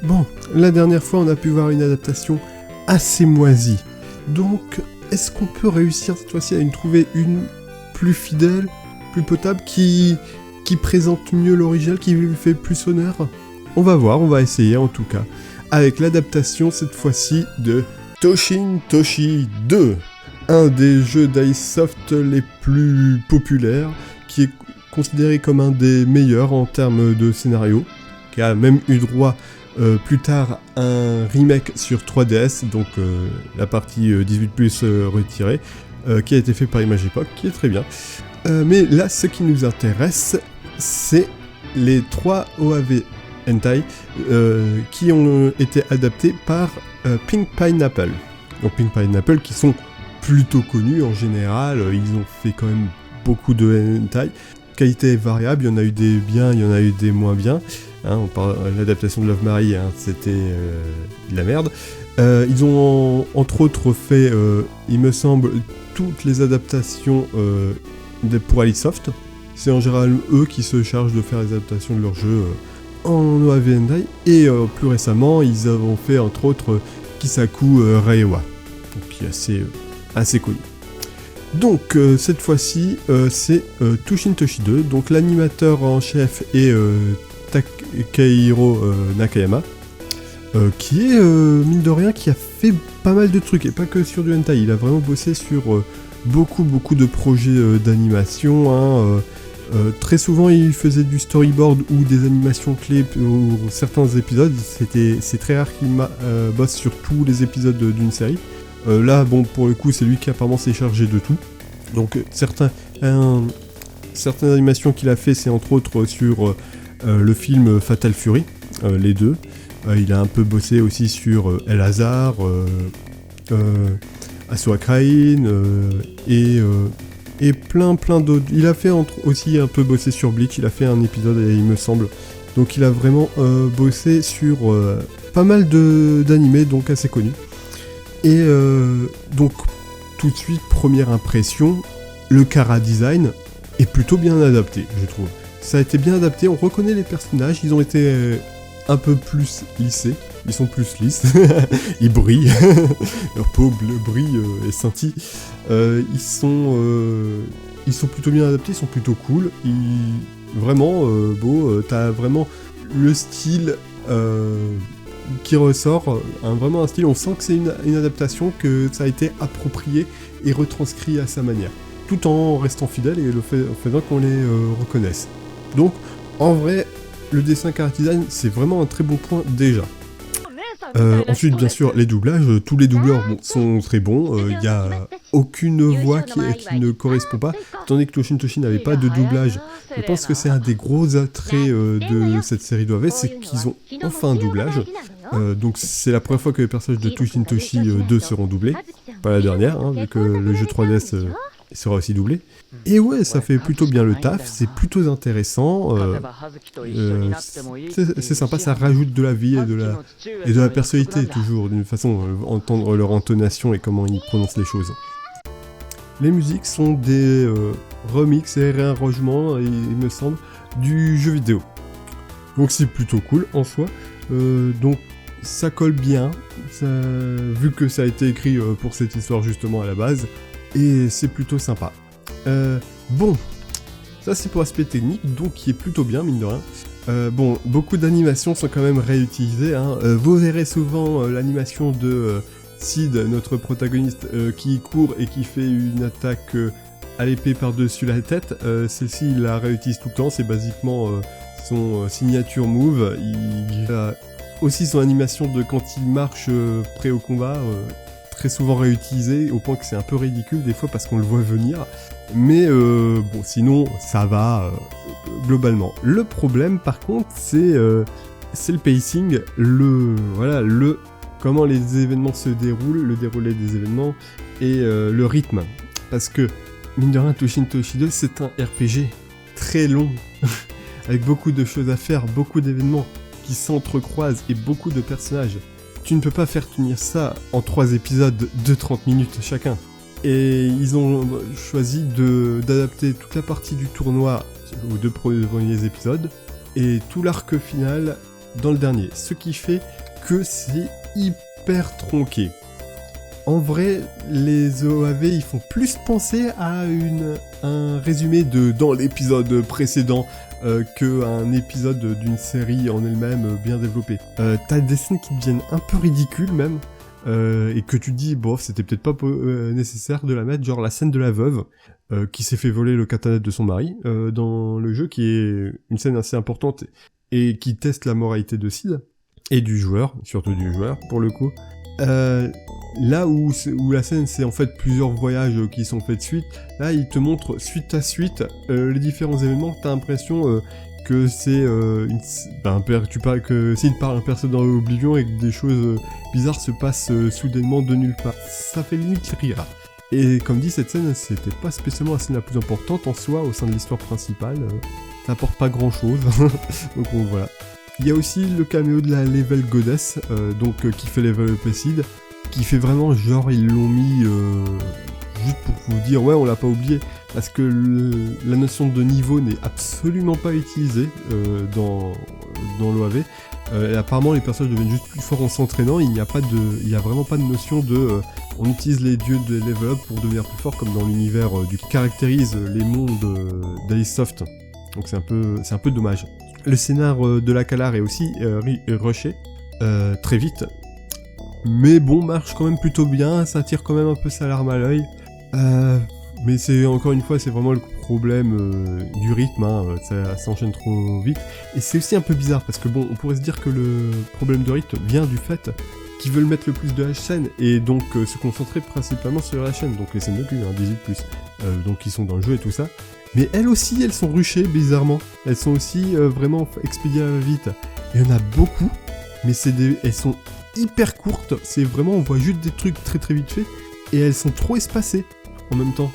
Bon, la dernière fois, on a pu voir une adaptation assez moisie. Donc, est-ce qu'on peut réussir cette fois-ci à trouver une plus fidèle, plus potable, qui présente mieux l'original, qui lui fait plus honneur? On va voir, on va essayer en tout cas. Avec l'adaptation, cette fois-ci, de Toshin Toshi 2, un des jeux d'iSoft les plus populaires, qui est considéré comme un des meilleurs en termes de scénario, qui a même eu droit plus tard à un remake sur 3DS, donc la partie 18+, retirée, qui a été fait par Image Epoch, qui est très bien. Mais là, ce qui nous intéresse, c'est les 3 OAV hentai qui ont été adaptés par Pink Pineapple. Donc Pink Pineapple qui sont plutôt connus en général, ils ont fait quand même beaucoup de hentai. Qualité est variable, il y en a eu des biens, il y en a eu des moins bien. Hein, on parle de l'adaptation de Love Marie, hein, c'était de la merde. Ils ont entre autres fait, il me semble, toutes les adaptations pour Alisoft. C'est en général eux qui se chargent de faire les adaptations de leurs jeux en OAV hentai. Et plus récemment, ils ont fait entre autres Kisaku Reiwa, qui est assez connu. Donc cette fois-ci, c'est Toshin Toshi 2, donc l'animateur en chef est Takehiro Nakayama, qui est, mine de rien, qui a fait pas mal de trucs, et pas que sur du hentai, il a vraiment bossé sur beaucoup de projets d'animation, hein, très souvent il faisait du storyboard ou des animations clés pour certains épisodes, c'est très rare qu'il bosse sur tous les épisodes d'une série. Là, bon, pour le coup, c'est lui qui apparemment s'est chargé de tout. Donc, certaines animations qu'il a fait, c'est entre autres sur le film Fatal Fury, les deux. Il a un peu bossé aussi sur El Hazard, Asura Krain, et plein d'autres. Il a fait aussi un peu bossé sur Bleach, il a fait un épisode, il me semble. Donc, il a vraiment bossé sur pas mal d'animés, donc assez connus. Et donc, tout de suite, première impression, le chara design est plutôt bien adapté, je trouve. Ça a été bien adapté, on reconnaît les personnages, ils ont été un peu plus lissés, ils sont plus lisses, ils brillent, leur peau brille et scintille. Ils sont plutôt bien adaptés, ils sont plutôt cool, vraiment beau, t'as vraiment le style qui ressort, vraiment un style, on sent que c'est une adaptation, que ça a été approprié et retranscrit à sa manière, tout en restant fidèle et le faisant qu'on les reconnaisse. Donc, en vrai, le dessin chara design, c'est vraiment un très bon point déjà. Ensuite, bien sûr, les doublages, tous les doubleurs sont très bons, il n'y a aucune voix qui ne correspond pas, étant donné que Toshin Toshi n'avait pas de doublage. Je pense que c'est un des gros attraits de cette série d'OAV, c'est qu'ils ont enfin un doublage. Donc c'est la première fois que les personnages de Toshin Toshi 2 seront doublés, pas la dernière, hein, vu que le jeu 3DS sera aussi doublé. Et ouais, ça fait plutôt bien le taf, c'est plutôt intéressant, c'est sympa, ça rajoute de la vie et de la personnalité toujours, d'une façon, entendre leur intonation et comment ils prononcent les choses. Les musiques sont des remixes et réarrangements, il me semble, du jeu vidéo. Donc c'est plutôt cool en soi, donc ça colle bien, vu que ça a été écrit pour cette histoire justement à la base, et c'est plutôt sympa. Bon, ça c'est pour l'aspect technique, donc qui est plutôt bien, mine de rien. Bon, beaucoup d'animations sont quand même réutilisées, hein. Vous verrez souvent l'animation de Sid, notre protagoniste, qui court et qui fait une attaque à l'épée par-dessus la tête. Celle-ci, il la réutilise tout le temps, c'est basiquement son signature move. Il a aussi son animation de quand il marche prêt au combat, très souvent réutilisée, au point que c'est un peu ridicule des fois parce qu'on le voit venir. Mais bon, sinon, ça va globalement. Le problème, par contre, c'est le pacing, comment les événements se déroulent, le déroulé des événements, et le rythme. Parce que, mine de rien, Toshin Toshi 2, c'est un RPG très long, avec beaucoup de choses à faire, beaucoup d'événements qui s'entrecroisent et beaucoup de personnages. Tu ne peux pas faire tenir ça en 3 épisodes de 30 minutes chacun. Et ils ont choisi d'adapter toute la partie du tournoi aux 2 premiers épisodes, et tout l'arc final dans le dernier, ce qui fait que c'est hyper tronqué. En vrai, les OAV, ils font plus penser à un résumé dans l'épisode précédent qu'un épisode d'une série en elle-même bien développée. T'as des scènes qui deviennent un peu ridicules même, et que tu te dis, bon, c'était peut-être pas nécessaire de la mettre, genre la scène de la veuve, qui s'est fait voler le katana de son mari, dans le jeu, qui est une scène assez importante, et qui teste la moralité de Sid, et du joueur, surtout du joueur, pour le coup. Là où la scène c'est en fait plusieurs voyages qui sont faits de suite, là il te montre suite à suite les différents événements, t'as l'impression que c'est que Sid part un perso dans l'oblivion et que des choses bizarres se passent soudainement de nulle part. Ça fait limite rire. Et comme dit, cette scène c'était pas spécialement la scène la plus importante en soi au sein de l'histoire principale, ça apporte pas grand chose, donc bon, voilà. Il y a aussi le caméo de la Level Goddess, qui fait level up Sid, qui fait vraiment genre ils l'ont mis juste pour vous dire ouais on l'a pas oublié, parce que la notion de niveau n'est absolument pas utilisée dans l'OAV. Et apparemment les personnages deviennent juste plus forts en s'entraînant, il y a vraiment pas de notion de on utilise les dieux de level up pour devenir plus fort comme dans l'univers qui caractérise les mondes d'Alicesoft. Donc c'est un peu dommage. Le scénar de la Kalar est aussi rushé très vite, mais bon, marche quand même plutôt bien, ça tire quand même un peu sa larme à l'œil, mais c'est encore une fois, c'est vraiment le problème du rythme, ça s'enchaîne trop vite, et c'est aussi un peu bizarre, parce que bon, on pourrait se dire que le problème de rythme vient du fait qu'ils veulent mettre le plus de scènes, et donc se concentrer principalement sur la chaîne, donc les scènes de cul, 18+, donc qui sont dans le jeu et tout ça. Mais elles aussi, elles sont rushées, bizarrement. Elles sont aussi vraiment expédiées à la vite. Il y en a beaucoup, mais elles sont hyper courtes. C'est vraiment, on voit juste des trucs très très vite faits, et elles sont trop espacées en même temps.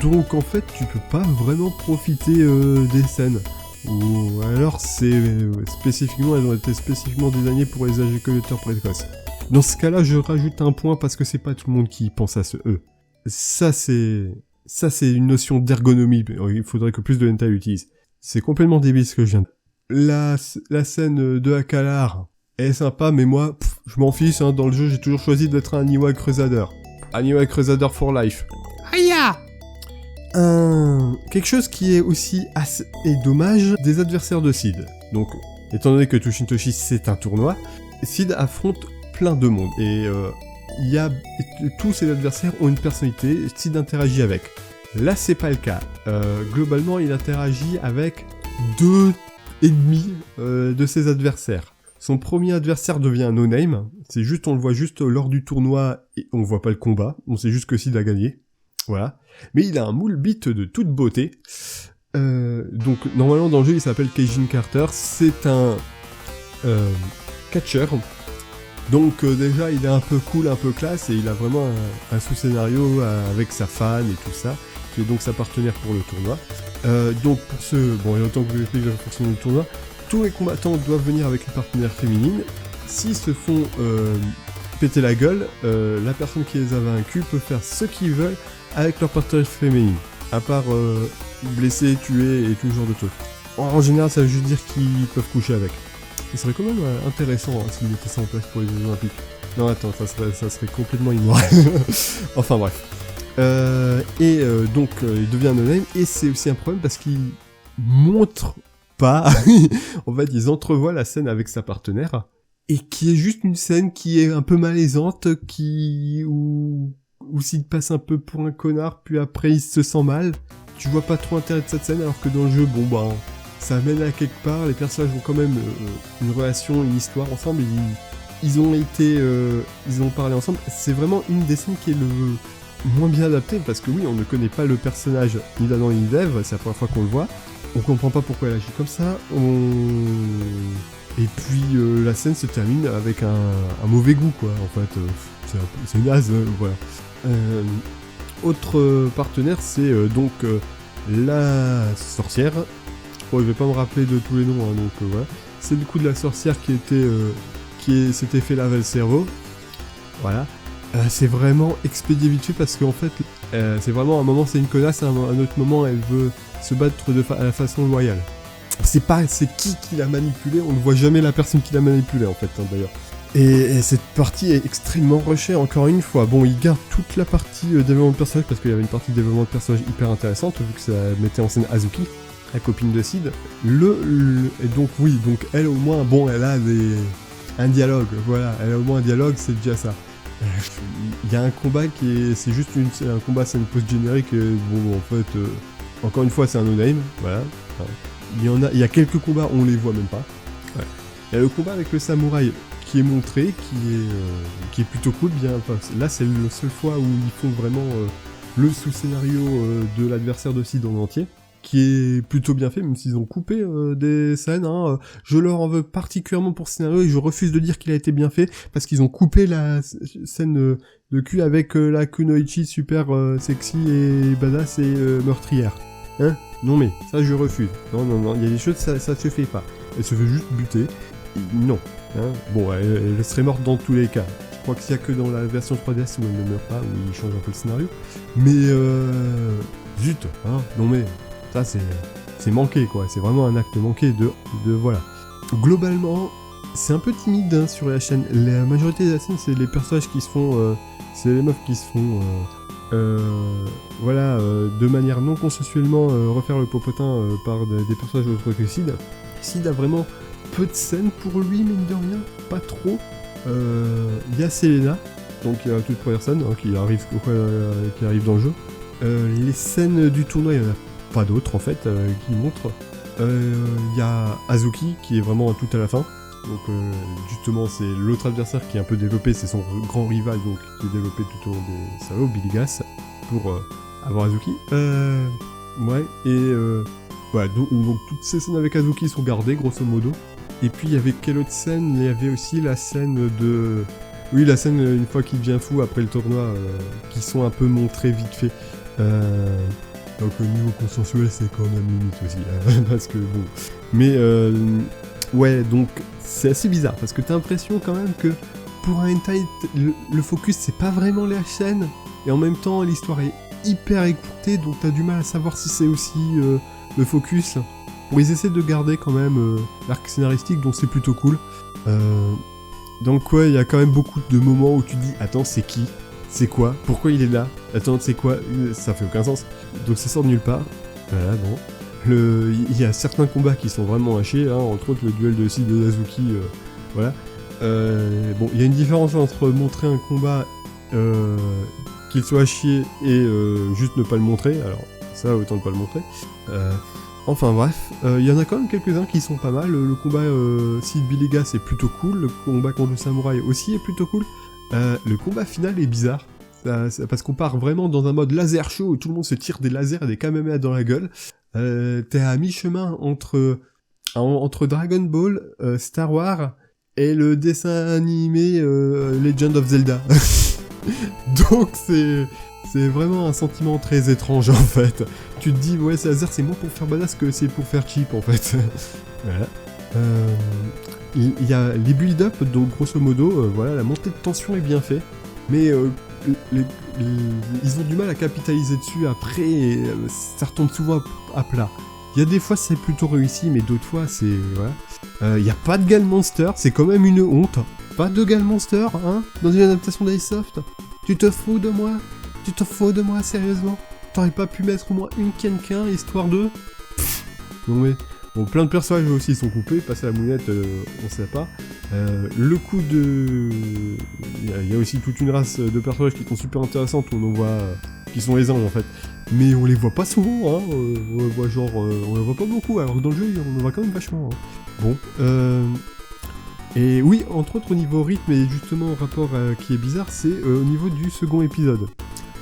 Donc en fait, tu peux pas vraiment profiter des scènes. Ou alors, elles ont été spécifiquement désignées pour les éjaculateurs précoces. Dans ce cas-là, je rajoute un point parce que c'est pas tout le monde qui pense à ce E. Ça, c'est une notion d'ergonomie, il faudrait que plus de hentai l'utilise. C'est complètement débile ce que je viens de... La scène de Akalar est sympa, mais moi, je m'en fiche, dans le jeu, j'ai toujours choisi d'être un Ewok Crusader. Un Ewok Crusader for life. Aïe! Quelque chose qui est aussi assez dommage, des adversaires de Sid. Donc, étant donné que Tushintoshi c'est un tournoi, Sid affronte plein de monde, et tous ces adversaires ont une personnalité, Sid interagit avec. Là, c'est pas le cas. Globalement, il interagit avec 2 ennemis de ses adversaires. Son premier adversaire devient un no-name. On le voit juste lors du tournoi et on voit pas le combat. On sait juste que Sid a gagné. Voilà. Mais il a un moule bite de toute beauté. Donc, normalement, dans le jeu, il s'appelle Keijin Carter. C'est un catcheur. Donc déjà il est un peu cool, un peu classe, et il a vraiment un sous-scénario avec sa fan et tout ça, qui est donc sa partenaire pour le tournoi. Donc pour et autant que vous expliquez la fonction du tournoi, tous les combattants doivent venir avec une partenaire féminine. S'ils se font péter la gueule, la personne qui les a vaincus peut faire ce qu'ils veulent avec leur partenaire féminine, à part blesser, tuer et tout ce genre de trucs. En général ça veut juste dire qu'ils peuvent coucher avec. Ce serait quand même intéressant s'ils mettaient ça en place pour les Jeux Olympiques. Non, attends, ça serait complètement immoral. Enfin bref. Donc, il devient no-name, et c'est aussi un problème parce qu'il montre pas. En fait, ils entrevoient la scène avec sa partenaire, et qui est juste une scène qui est un peu malaisante, où s'il passe un peu pour un connard, puis après il se sent mal. Tu vois pas trop l'intérêt de cette scène, alors que dans le jeu, ça amène à quelque part, les personnages ont quand même une relation, une histoire ensemble, ils ont parlé ensemble. C'est vraiment une des scènes qui est le moins bien adaptée, parce que oui, on ne connaît pas le personnage ni d'Adam ni d'Ève, c'est la première fois qu'on le voit, on comprend pas pourquoi elle agit comme ça, et puis la scène se termine avec un mauvais goût, quoi, en fait, c'est naze, voilà. Autre partenaire, c'est la sorcière. Bon, je vais pas me rappeler de tous les noms, donc voilà. C'est le coup de la sorcière qui s'était fait laver le cerveau. Voilà. C'est vraiment expédié vite fait parce qu'en fait, c'est vraiment un moment c'est une connasse, à un autre moment elle veut se battre à la façon loyale. c'est pas c'est qui l'a manipulé, on ne voit jamais la personne qui l'a manipulé en fait, hein, d'ailleurs. Et cette partie est extrêmement rushée, encore une fois. Bon, il garde toute la partie développement de personnage, parce qu'il y avait une partie développement de personnage hyper intéressante, vu que ça mettait en scène Azuki, la copine de Sid. Et donc, oui, donc elle au moins, bon, elle a un dialogue, voilà, elle a au moins un dialogue, c'est déjà ça. Il y a un combat c'est juste un combat, c'est une pause générique, bon, en fait, encore une fois, c'est un no-name, voilà. Enfin, il y a quelques combats, on les voit même pas. Ouais. Il y a le combat avec le samouraï qui est montré, qui est plutôt cool, bien. Enfin, là, c'est la seule fois où ils font vraiment le sous-scénario de l'adversaire de Sid en entier, qui est plutôt bien fait, même s'ils ont coupé des scènes. Hein. Je leur en veux particulièrement pour ce scénario et je refuse de dire qu'il a été bien fait parce qu'ils ont coupé la scène de cul avec la Kunoichi super sexy et badass et meurtrière. Hein? Non mais, ça je refuse. Non, il y a des choses, ça se fait pas. Elle se fait juste buter. Non. Hein? Bon, elle serait morte dans tous les cas. Je crois qu'il y a que dans la version 3DS où elle ne meurt pas, où il change un peu le scénario. Mais zut, hein? Non mais... Ça, c'est manqué, quoi. C'est vraiment un acte manqué de voilà. Globalement, c'est un peu timide hein, sur la chaîne. La majorité de la scène, c'est les personnages qui se font... c'est les meufs qui se font... de manière non consensuellement refaire le popotin par des personnages autres que Sid. Sid a vraiment peu de scènes pour lui, mine de rien. Pas trop. Il y a Selena, donc il y a la toute première scène hein, qui arrive dans le jeu. Les scènes du tournoi, il y en a pas d'autres en fait qui montrent. Il y a Azuki qui est vraiment tout à la fin. Donc justement c'est l'autre adversaire qui est un peu développé, c'est son grand rival donc qui est développé tout au long de Sao, Billy Gas, pour avoir Azuki. Ouais, et voilà, donc toutes ces scènes avec Azuki sont gardées grosso modo. Et puis il y avait quelle autre scène? Il y avait aussi la scène de... Oui, la scène une fois qu'il devient fou après le tournoi, qui sont un peu montrées vite fait. Donc au niveau consensuel c'est quand même limite aussi, hein, parce que bon... Mais ouais, donc c'est assez bizarre, parce que t'as l'impression quand même que pour un hentai, le focus c'est pas vraiment la chaîne, et en même temps l'histoire est hyper écourtée, donc t'as du mal à savoir si c'est aussi le focus. Bon, ils essaient de garder quand même l'arc scénaristique, donc c'est plutôt cool. Donc ouais, il y a quand même beaucoup de moments où tu te dis, attends, c'est qui ? C'est quoi ? Pourquoi il est là ? Attends, c'est quoi ? Ça fait aucun sens. Donc ça sort de nulle part. Voilà, bon. Il y a certains combats qui sont vraiment hachés, hein, entre autres le duel de Sid et Azuki, voilà. Bon, il y a une différence entre montrer un combat qu'il soit haché et juste ne pas le montrer, alors ça autant ne pas le montrer. Enfin bref, il y en a quand même quelques-uns qui sont pas mal. Le combat Sid Billy Gas est plutôt cool, le combat contre le samouraï aussi est plutôt cool. Le combat final est bizarre, parce qu'on part vraiment dans un mode laser show où tout le monde se tire des lasers et des kamehameha dans la gueule. T'es à mi-chemin entre Dragon Ball, Star Wars et le dessin animé Legend of Zelda. Donc c'est vraiment un sentiment très étrange en fait. Tu te dis ouais c'est laser, c'est moins pour faire badass que c'est pour faire cheap en fait. Voilà. Il y a les build-up, donc grosso modo, voilà, la montée de tension est bien faite, mais ils ont du mal à capitaliser dessus après, et ça retombe souvent à plat. Il y a des fois c'est plutôt réussi, mais d'autres fois c'est... Voilà. Il n'y a pas de Gal Monster, c'est quand même une honte. Pas de Gal Monster, hein, dans une adaptation d'Airsoft. Tu te fous de moi ? Tu te fous de moi, sérieusement ? T'aurais pas pu mettre au moins une Kenkin, histoire de... Non mais... Bon, plein de personnages aussi sont coupés, passer à la moulette, on sait pas. Le coup de... Il y a aussi toute une race de personnages qui sont super intéressantes, on en voit... qui sont les anges en fait. Mais on les voit pas souvent, hein. On les voit genre... on les voit pas beaucoup, alors que dans le jeu, on en voit quand même vachement. Hein. Bon, et oui, entre autres au niveau rythme, et justement au rapport qui est bizarre, c'est au niveau du second épisode.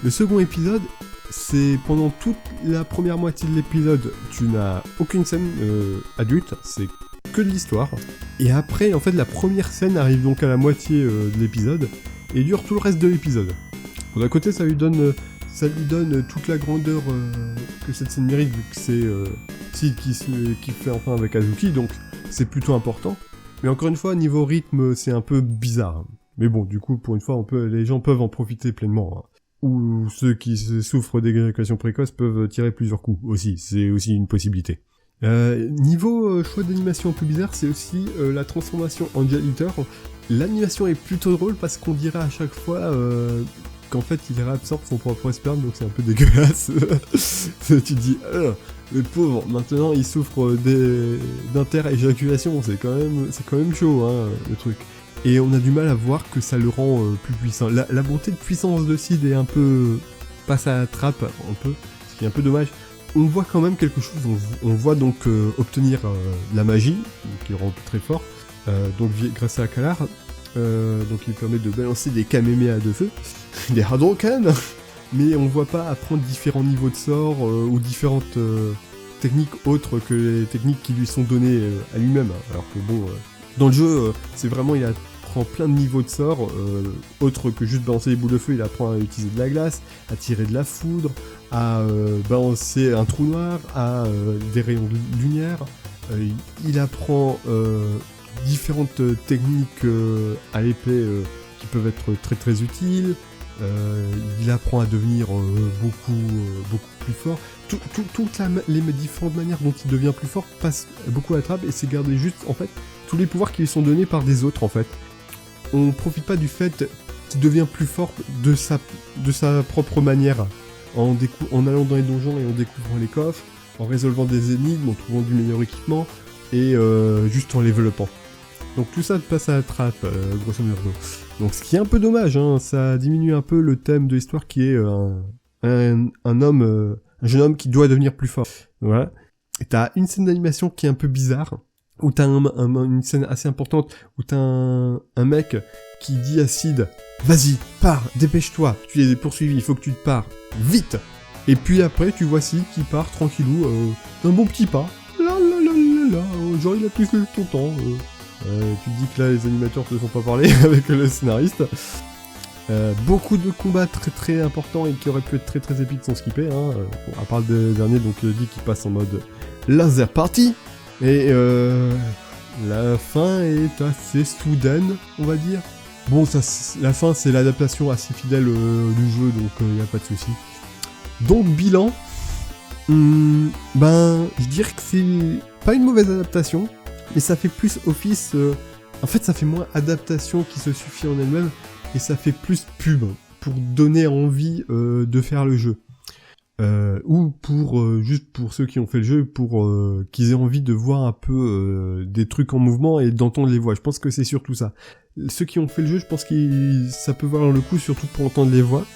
Le second épisode, c'est pendant toute la première moitié de l'épisode, tu n'as aucune scène adulte, c'est que de l'histoire. Et après, en fait, la première scène arrive donc à la moitié de l'épisode, et dure tout le reste de l'épisode. Bon, d'un côté, ça lui donne toute la grandeur que cette scène mérite, vu que c'est Sid qui fait enfin avec Azuki, donc c'est plutôt important. Mais encore une fois, niveau rythme, c'est un peu bizarre. Mais bon, du coup, pour une fois, les gens peuvent en profiter pleinement. Hein. Ou ceux qui souffrent d'éjaculation précoce peuvent tirer plusieurs coups aussi. C'est aussi une possibilité. Niveau choix d'animation un peu bizarre, c'est aussi la transformation Angel Eater. L'animation est plutôt drôle parce qu'on dirait à chaque fois qu'en fait il réabsorbe son propre sperme, donc c'est un peu dégueulasse. Tu te dis, le pauvre, maintenant il souffre d'inter-éjaculation, c'est quand même chaud, hein, le truc. Et on a du mal à voir que ça le rend plus puissant. La montée de puissance de Sid est un peu... passe à la trappe, un peu, ce qui est un peu dommage. On voit quand même quelque chose, on voit donc obtenir la magie, qui le rend très fort, donc grâce à Kalar, donc il permet de balancer des Kamehameha de feu, des Hadouken, mais on voit pas apprendre différents niveaux de sorts ou différentes techniques autres que les techniques qui lui sont données à lui-même, alors que bon, dans le jeu, c'est vraiment, il apprend plein de niveaux de sorts, autres que juste balancer des boules de feu, il apprend à utiliser de la glace, à tirer de la foudre, à balancer un trou noir, à des rayons de lumière, il apprend différentes techniques à l'épée qui peuvent être très très utiles, il apprend à devenir beaucoup plus fort. Toutes les différentes manières dont il devient plus fort passent beaucoup à la trappe et c'est garder juste en fait tous les pouvoirs qui lui sont donnés par des autres en fait. On profite pas du fait qu'il devient plus fort de sa propre manière, en allant dans les donjons et en découvrant les coffres, en résolvant des énigmes, en trouvant du meilleur équipement et juste en développant. Donc tout ça passe à la trappe, grosso modo. Donc ce qui est un peu dommage, hein, ça diminue un peu le thème de l'histoire qui est un jeune homme qui doit devenir plus fort. Voilà. Et t'as une scène d'animation qui est un peu bizarre, où t'as une scène assez importante, où t'as un mec qui dit à Sid, vas-y, pars, dépêche-toi, tu es poursuivi, il faut que tu te pars, vite. Et puis après, tu vois Sid qui part tranquillou, d'un bon petit pas, genre il a plus que ton temps. Tu te dis que là, les animateurs ne se sont pas parlé avec le scénariste. Beaucoup de combats très très importants et qui auraient pu être très très épiques sont skippés, hein. À part le dernier, donc dit qu'il passe en mode laser party. Et la fin est assez soudaine, on va dire. Bon, la fin c'est l'adaptation assez fidèle du jeu, donc y a pas de souci. Donc bilan, je dirais que c'est pas une mauvaise adaptation, mais ça fait plus office. En fait, ça fait moins adaptation qui se suffit en elle-même, et ça fait plus pub pour donner envie de faire le jeu. Ou pour juste pour ceux qui ont fait le jeu, pour qu'ils aient envie de voir un peu des trucs en mouvement et d'entendre les voix. Je pense que c'est surtout ça. Ceux qui ont fait le jeu, je pense que ça peut valoir le coup, surtout pour entendre les voix.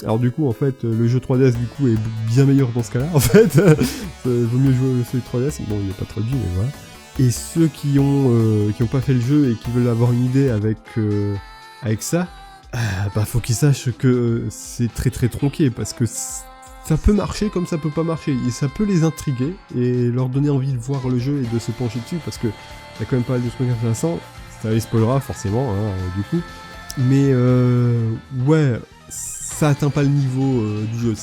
Alors du coup, en fait, le jeu 3DS du coup est bien meilleur dans ce cas-là. En fait, vaut mieux jouer sur 3DS. Bon, il n'est pas traduit, mais voilà. Et ceux qui ont pas fait le jeu et qui veulent avoir une idée avec ça, faut qu'ils sachent que c'est très très tronqué, parce que ça peut marcher comme ça peut pas marcher, et ça peut les intriguer et leur donner envie de voir le jeu et de se pencher dessus, parce que y a quand même pas mal de trucs intéressants. Ça les spoilera forcément, hein, du coup. Mais ouais, ça atteint pas le niveau du jeu.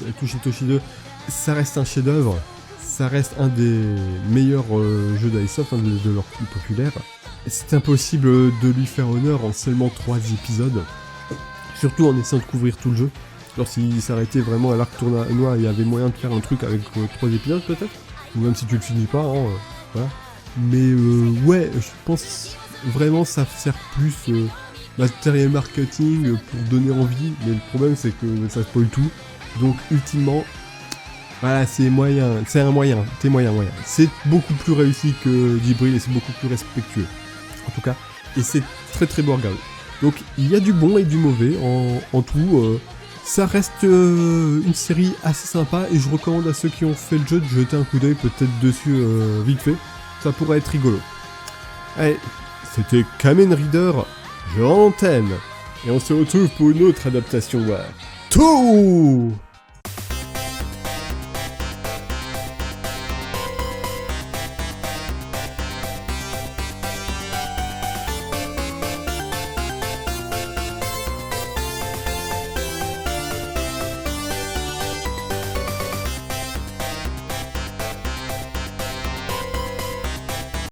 Toshi 2, ça reste un chef-d'œuvre. Ça reste un des meilleurs jeux d'Ubisoft, de leurs plus populaires. C'est impossible de lui faire honneur en seulement 3 épisodes. Surtout en essayant de couvrir tout le jeu. Alors s'il s'arrêtait vraiment à l'arc tournoi, il y avait moyen de faire un truc avec 3 épisodes peut-être. Ou même si tu le finis pas, hein, voilà. Mais ouais, je pense vraiment ça sert plus matériel marketing pour donner envie. Mais le problème c'est que ça spoil tout. Donc ultimement, voilà, c'est moyen, c'est moyen. C'est beaucoup plus réussi que Djibril et c'est beaucoup plus respectueux. En tout cas, et c'est très très beau à regarder. Donc il y a du bon et du mauvais en tout. Ça reste une série assez sympa et je recommande à ceux qui ont fait le jeu de jeter un coup d'œil peut-être dessus vite fait. Ça pourrait être rigolo. Allez, c'était Kamen Rider, je rends l'antenne. Et on se retrouve pour une autre adaptation. Ouais. Tout